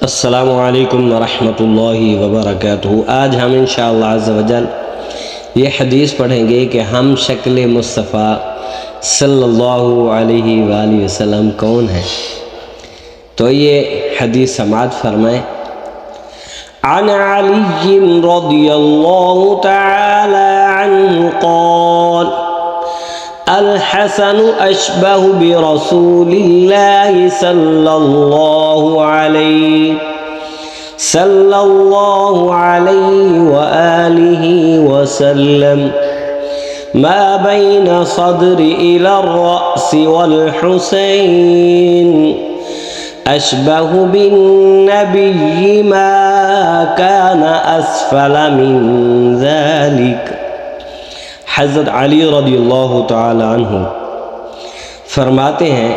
السلام علیکم ورحمۃ اللہ وبرکاتہ۔ آج ہم انشاءاللہ عز و جل یہ حدیث پڑھیں گے کہ ہم شکل مصطفیٰ صلی اللہ علیہ وآلہ وسلم کون ہیں۔ تو یہ حدیث سماعت فرمائیں۔ عن علی رضی اللہ تعالی عنہ قال الحسن اشبہ برسول اللہ صلی اللہ علیہ وآلہ وسلم ما بین صدر الى الرأس والحسین اشبہ بالنبی ما کان اسفل من ذلك۔ حضرت علی رضی اللہ تعالی عنہ فرماتے ہیں،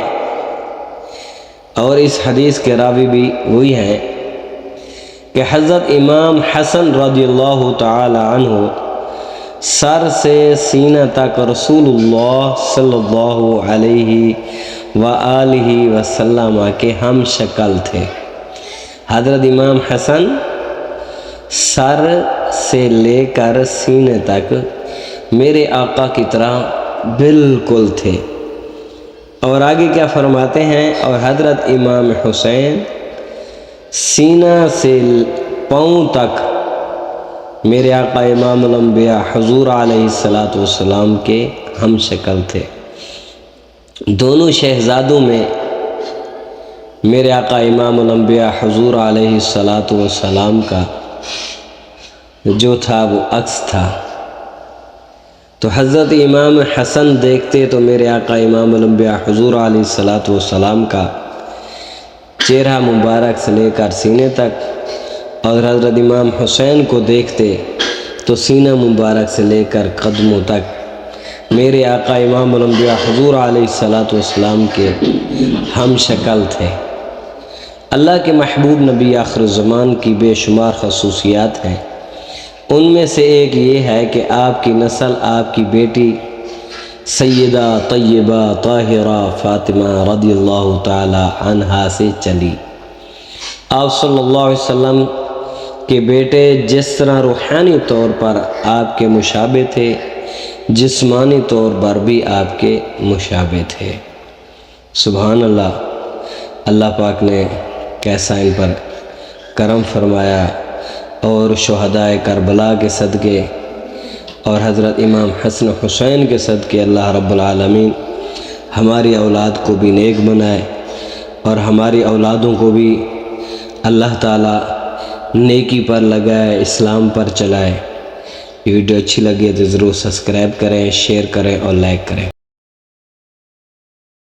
اور اس حدیث کے راوی بھی وہی ہیں، کہ حضرت امام حسن رضی اللہ تعالی عنہ سر سے سینہ تک رسول اللہ صلی اللہ علیہ وآلہ وسلم کے ہم شکل تھے۔ حضرت امام حسن سر سے لے کر سینے تک میرے آقا کی طرح بالکل تھے۔ اور آگے کیا فرماتے ہیں، اور حضرت امام حسین سینہ سے پاؤں تک میرے آقا امام الانبیاء حضور علیہ السلام کے ہم شکل تھے۔ دونوں شہزادوں میں میرے آقا امام الانبیاء حضور علیہ السلام کا جو تھا وہ عکس تھا۔ تو حضرت امام حسن دیکھتے تو میرے آقا امام الانبیاء حضور علیہ السلام کا چہرہ مبارک سے لے کر سینے تک، اور حضرت امام حسین کو دیکھتے تو سینہ مبارک سے لے کر قدموں تک میرے آقا امام الانبیاء حضور علیہ السلام کے ہم شکل تھے۔ اللہ کے محبوب نبی آخر الزمان کی بے شمار خصوصیات ہیں۔ ان میں سے ایک یہ ہے کہ آپ کی نسل آپ کی بیٹی سیدہ طیبہ طاہرہ فاطمہ رضی اللہ تعالی عنہا سے چلی۔ آپ صلی اللہ علیہ وسلم کے بیٹے جس طرح روحانی طور پر آپ کے مشابہ تھے، جسمانی طور پر بھی آپ کے مشابہ تھے۔ سبحان اللہ، اللہ پاک نے کیسا ان پر کرم فرمایا، اور شہدائے کربلا کے صدقے اور حضرت امام حسن حسین کے صدقے اللہ رب العالمین ہماری اولاد کو بھی نیک بنائے، اور ہماری اولادوں کو بھی اللہ تعالیٰ نیکی پر لگائے، اسلام پر چلائے۔ یہ ویڈیو اچھی لگے تو ضرور سبسکرائب کریں، شیئر کریں اور لائک کریں۔